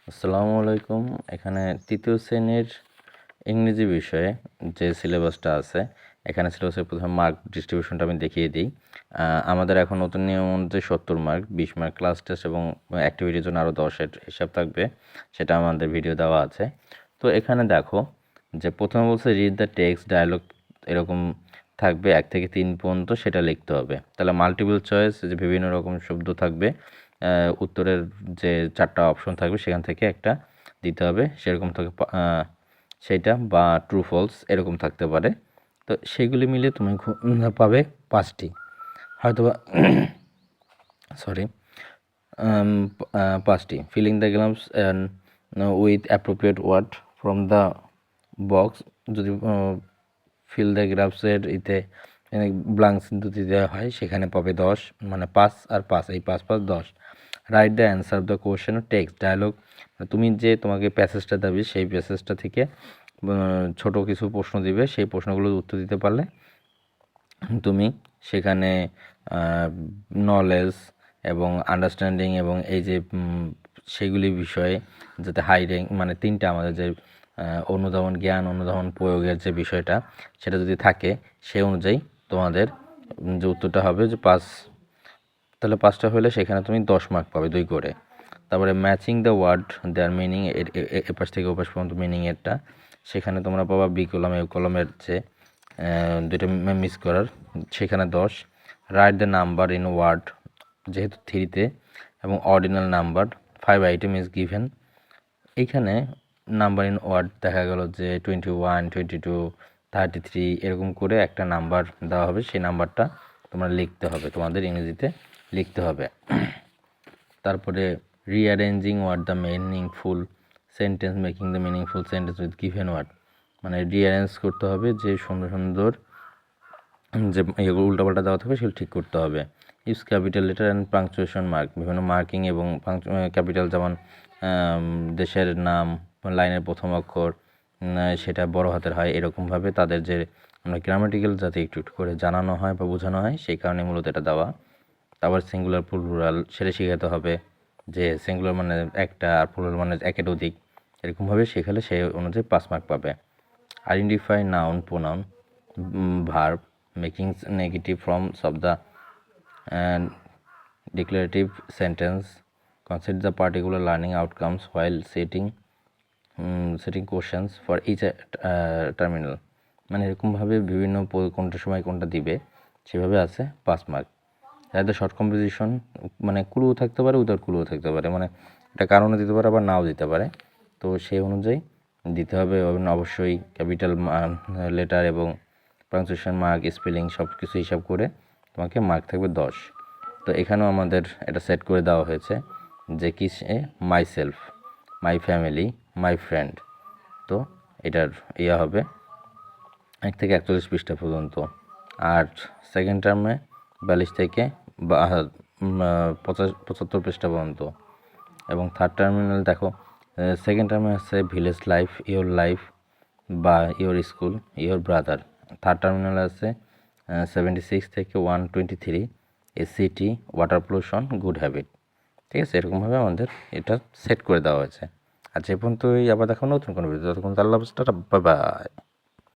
আসসালামু আলাইকুম। এখানে তৃতীয় শ্রেণীর ইংরেজি বিষয়ে যে সিলেবাসটা আছে, এখানে সিলেবাসের প্রথমে মার্ক ডিস্ট্রিবিউশনটা আমি দেখিয়ে দিই। আমাদের এখন নতুন নিয়ম অনুযায়ী 70 মার্ক, 20 মার্ক ক্লাস টেস্ট এবং অ্যাক্টিভিটির জন্য আরও 10-এর হিসাব থাকবে, সেটা আমাদের ভিডিও দেওয়া আছে। তো এখানে দেখো যে প্রথমে বলছে রিড দ্য টেক্সট ডায়ালগ, এরকম থাকবে 1 থেকে 3 পর্যন্ত, সেটা লিখতে হবে। তাহলে মাল্টিপল চয়েস, যে বিভিন্ন রকম শব্দ থাকবে, উত্তরের যে 4টা অপশন থাকবে সেখান থেকে একটা দিতে হবে, সেরকম থাকে সেইটা, বা ট্রু ফলস এরকম থাকতে পারে। তো সেগুলি মিলে তুমি পাবে 5টি, হয়তো সরি 5টি। Filling the gaps with appropriate word from the box, যদি ফিল দ্য গ্যাপসের ব্লাঙ্কস যদি দেওয়া হয় সেখানে পাবে 10, মানে 5 আর 5, এই 5 5 10। Write the answer of the question text dialogue, তুমি যে তোমাকে প্যাসেজটা দেবে সেই প্যাসেজটা থেকে ছোট কিছু প্রশ্ন দিবে, সেই প্রশ্নগুলোর উত্তর দিতে পারলে তুমি সেখানে নলেজ এবং আন্ডারস্ট্যান্ডিং এবং এই যে সেগুলি বিষয়ে যাতে হাই র্যাঙ্ক, মানে 3টা আমাদের যে অনুধাবন জ্ঞান, অনুধাবন প্রয়োগের যে বিষয়টা, সেটা যদি থাকে সেই অনুযায়ী তোমাদের যে উত্তরটা হবে যে 5, তাহলে 5টা হলে সেখানে তুমি 10 মার্ক পাবে 2 করে। তারপরে matching the word their meaning, এপাশ থেকে ওপাশ পর্যন্ত মিনিংয়েরটা, সেখানে তোমরা পাবা বি কলম এ কলমের যে দুটো মিস করার, সেখানে 10। Write the number in word, যেহেতু 3তে, এবং ordinal number 5 item is given, এইখানে নাম্বার ইন ওয়ার্ড দেখা গেল যে 21, 22, 33 এরকম করে একটা নাম্বার দেওয়া হবে, সেই নাম্বারটা তোমরা লিখতে হবে, তোমাদের ইংরেজিতে লিখতে হবে। তারপরে rearranging word the meaningful sentence, making the meaningful sentence with given word, মানে রিঅ্যারেঞ্জ করতে হবে, যে সুন্দর সুন্দর যে এগুলো উল্টাপাল্টা দেওয়া থাকবে সেগুলো ঠিক করতে হবে। Use capital letter and punctuation mark, বিভিন্ন মার্কিং এবং ক্যাপিটাল, যেমন দেশের নাম লাইনের প্রথম অক্ষর সেটা বড় হাতের হয়, এরকমভাবে তাদের যে আমরা গ্রামাটিক্যাল যাতে একটু একটু করে জানানো হয় বা বোঝানো হয়, সেই কারণে মূলত এটা দেওয়া। তারপর সিঙ্গুলার প্লুরাল সেটা শেখাতে হবে, যে সিঙ্গুলার মানে একটা আর প্লুরাল মানে একের অধিক, এরকমভাবে শেখালে সেই অনুযায়ী 5 মার্ক পাবে। Identify noun pronoun verb making negative forms of the declarative sentence, consider the particular learning outcomes while setting questions for each terminal, মানে এরকমভাবে বিভিন্ন কোনটা সময় কোনটা দিবে সেভাবে আছে 5 মার্ক। যাতে শর্ট কম্পোজিশন, মানে ক্লু থাকতে পারে, উইদাউট ক্লু থাকতে পারে, মানে এটা কারণে দিতে পারে আবার নাও দিতে পারে, তো সেই অনুযায়ী দিতে হবে। অবশ্যই ক্যাপিটাল লেটার এবং পাংচুয়েশন মার্ক, স্পেলিং সব কিছু হিসাব করে তোমাকে মার্ক থাকবে 10। তো এখানেও আমাদের এটা সেট করে দেওয়া হয়েছে যে কিসে my self, my family, my friend, তো এটার হবে 1 থেকে 41 পৃষ্ঠা পর্যন্ত। আর সেকেন্ড টার্মে 42 থেকে 75 পৃষ্ঠা পর্যন্ত। এবং থার্ড টার্মিনাল দেখো, সেকেন্ড টার্মে আছে ভিলেজ লাইফ, ইয়োর লাইফ বা your school, your brother. Third terminal আছে 76 থেকে 123, a city, water pollution, good habit. ঠিক আছে, এরকমভাবে আমাদের এটা সেট করে দেওয়া হয়েছে। আচ্ছা, এ পর্যন্তই, আবার দেখো নতুন কোনো ভিডিও, ততক্ষণ আল্লাহ হাফেজ, টাটা, বাই বাই।